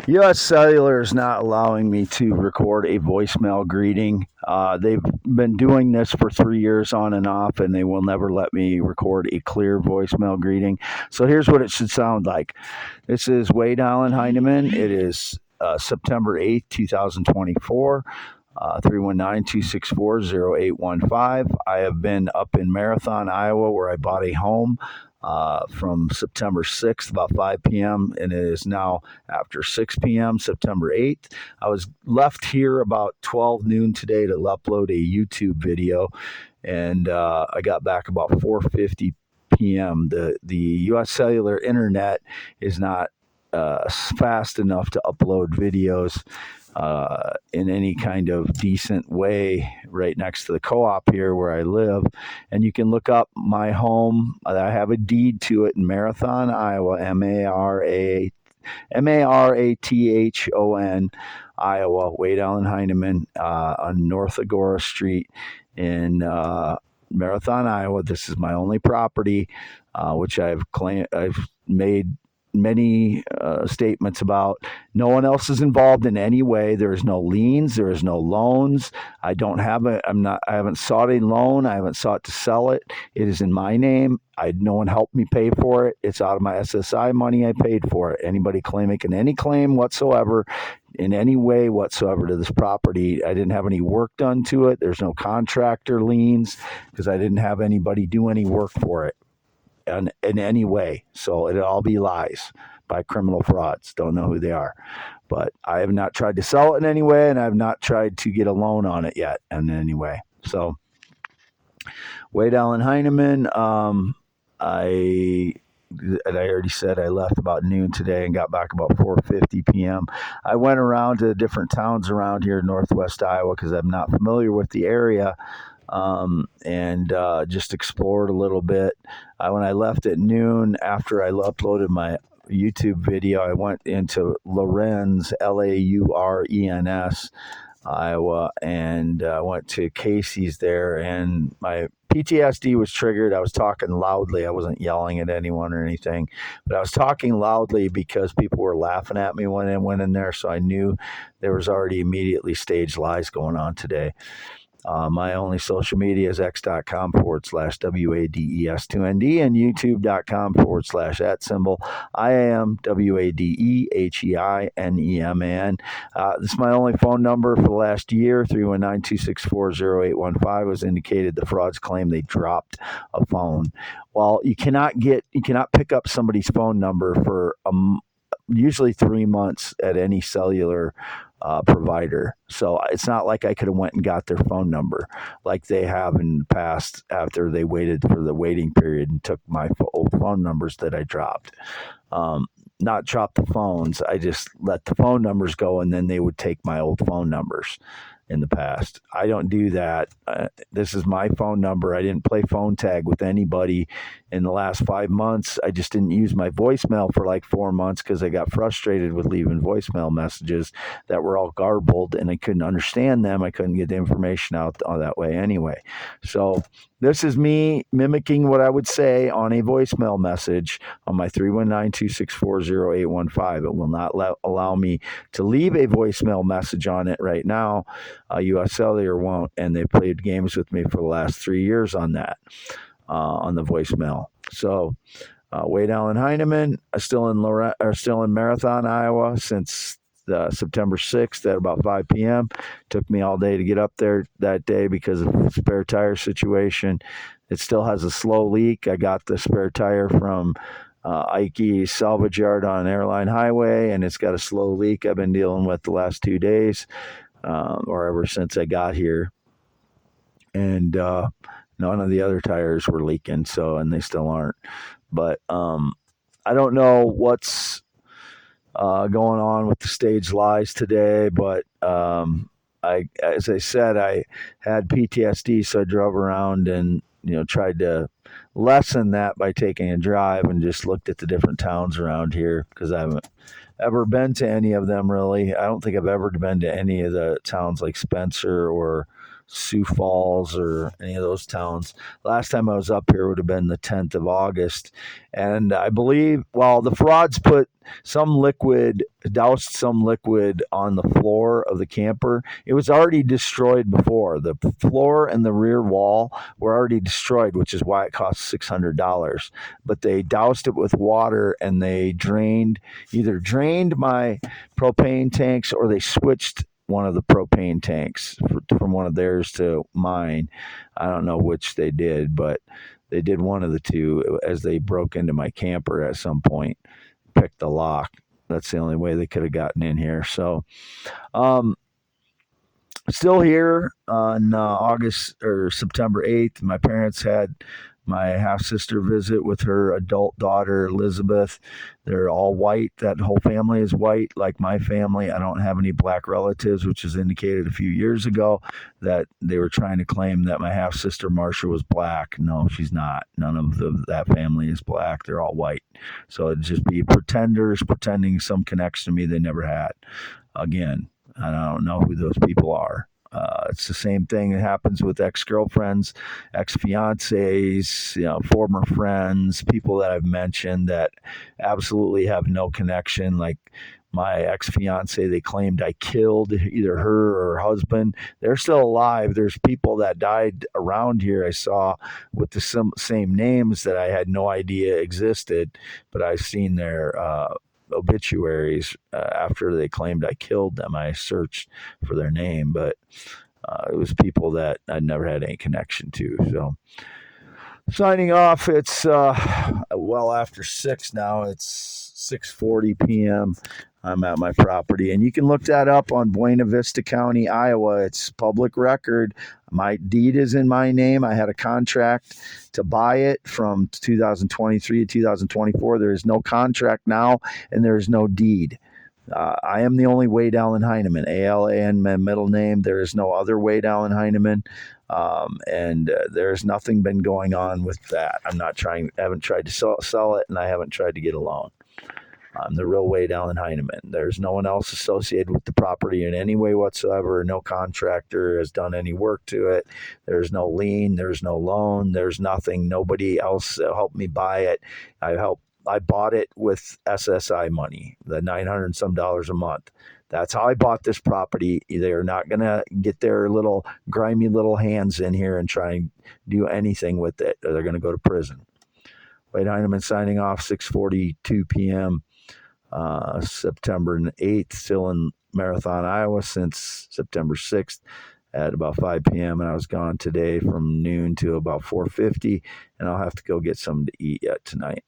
U.S. Cellular is not allowing me to record a voicemail greeting. They've been doing this for 3 years on and off, and they will never let me record a clear voicemail greeting. So here's what it should sound like. This is Wade Allen Heineman. It is September 8th, 2024. 319-264-0815. I have been up in Marathon, Iowa, where I bought a home from September 6th, about 5 p.m., and it is now after 6 p.m., September 8th. I was left here about 12 noon today to upload a YouTube video, and I got back about 4:50 p.m. The U.S. Cellular internet is not fast enough to upload videos in any kind of decent way right next to the co-op here where I live. And you can look up my home. I have a deed to it in Marathon, Iowa, Marathon, Iowa, Wade Allen Heineman, on North Agora Street in Marathon, Iowa. This is my only property, which I've made many statements about. No one else is involved in any way. There is no liens. There is no loans. I haven't sought a loan. I haven't sought to sell it. It is in my name. No one helped me pay for it. It's out of my SSI money. I paid for it. Anybody making any claim whatsoever in any way whatsoever to this property, I didn't have any work done to it. There's no contractor liens because I didn't have anybody do any work for it in any way. So it'll all be lies by criminal frauds. Don't know who they are. But I have not tried to sell it in any way, and I have not tried to get a loan on it yet in any way. So Wade Allen Heineman, I already said I left about noon today and got back about 4:50 p.m. I went around to different towns around here in northwest Iowa because I'm not familiar with the area. And just explored a little bit. When I left at noon, after I uploaded my YouTube video, I went into Laurens, Laurens, Iowa, and went to Casey's there, and my PTSD was triggered. I was talking loudly. I wasn't yelling at anyone or anything, but I was talking loudly because people were laughing at me when I went in there, so I knew there was already immediately staged lies going on today. My only social media is x.com/WADES2ND and youtube.com/@symbol IAMWADEHEINEMAN. This is my only phone number for the last year. 319-264-0815 was indicated the frauds claim they dropped a phone. Well, you cannot pick up somebody's phone number for usually 3 months at any cellular provider. So it's not like I could have went and got their phone number like they have in the past after they waited for the waiting period and took my old phone numbers that I dropped. Not drop the phones. I just let the phone numbers go, and then they would take my old phone numbers in the past. I don't do that. This is my phone number. I didn't play phone tag with anybody in the last 5 months. I just didn't use my voicemail for like 4 months because I got frustrated with leaving voicemail messages that were all garbled and I couldn't understand them. I couldn't get the information out that way anyway. So this is me mimicking what I would say on a voicemail message on my 319-264-0815. It will not allow me to leave a voicemail message on it right now. U.S. Cellular won't, and they played games with me for the last 3 years on that, on the voicemail. So Wade Allen Heineman still in Marathon, Iowa since September 6th at about 5 p.m. Took me all day to get up there that day because of the spare tire situation. It still has a slow leak. I got the spare tire from Ike Salvage Yard on Airline Highway, and it's got a slow leak I've been dealing with the last 2 days, or ever since I got here. And none of the other tires were leaking, and they still aren't. But I don't know what's going on with the stage lies today, but as I said, I had PTSD, so I drove around and tried to lessen that by taking a drive and just looked at the different towns around here because I haven't ever been to any of them really. I don't think I've ever been to any of the towns like Spencer or Sioux Falls or any of those towns. Last time I was up here would have been the 10th of August. And I believe, well, the frauds put doused some liquid on the floor of the camper. It was already destroyed before. The floor and the rear wall were already destroyed, which is why it cost $600. But they doused it with water and they either drained my propane tanks or they switched one of the propane tanks from one of theirs to mine. I don't know which they did, but they did one of the two as they broke into my camper at some point, picked the lock. That's the only way they could have gotten in here. So, still here on August or September 8th. My parents had my half sister visit with her adult daughter, Elizabeth. They're all white. That whole family is white, like my family. I don't have any black relatives, which is indicated a few years ago that they were trying to claim that my half sister, Marcia, was black. No, she's not. None of that family is black. They're all white. So it'd just be pretenders pretending some connection to me they never had. Again, I don't know who those people are. It's the same thing that happens with ex-girlfriends, ex-fiancés, former friends, people that I've mentioned that absolutely have no connection. Like my ex-fiance, they claimed I killed either her or her husband. They're still alive. There's people that died around here I saw with the same names that I had no idea existed, but I've seen their obituaries after they claimed I killed them. I searched for their name, but it was people that I'd never had any connection to. So signing off. It's well after 6 now. It's 6:40 p.m. I'm at my property, and you can look that up on Buena Vista County, Iowa. It's public record. My deed is in my name. I had a contract to buy it from 2023 to 2024. There is no contract now, and there is no deed. I am the only Wade Allen Heineman, ALAN, my middle name. There is no other Wade Allen Heineman. And there's nothing been going on with that. I haven't tried to sell it, and I haven't tried to get a loan. I'm the real Wade Allen Heineman. There's no one else associated with the property in any way whatsoever. No contractor has done any work to it. There's no lien. There's no loan. There's nothing. Nobody else helped me buy it. I bought it with SSI money, the $900 and some a month. That's how I bought this property. They're not going to get their little grimy little hands in here and try and do anything with it, or they're going to go to prison. Wade Heineman signing off, 6:42 p.m. September 8th, still in Marathon, Iowa since September 6th at about 5 p.m. And I was gone today from noon to about 4:50, and I'll have to go get something to eat yet tonight.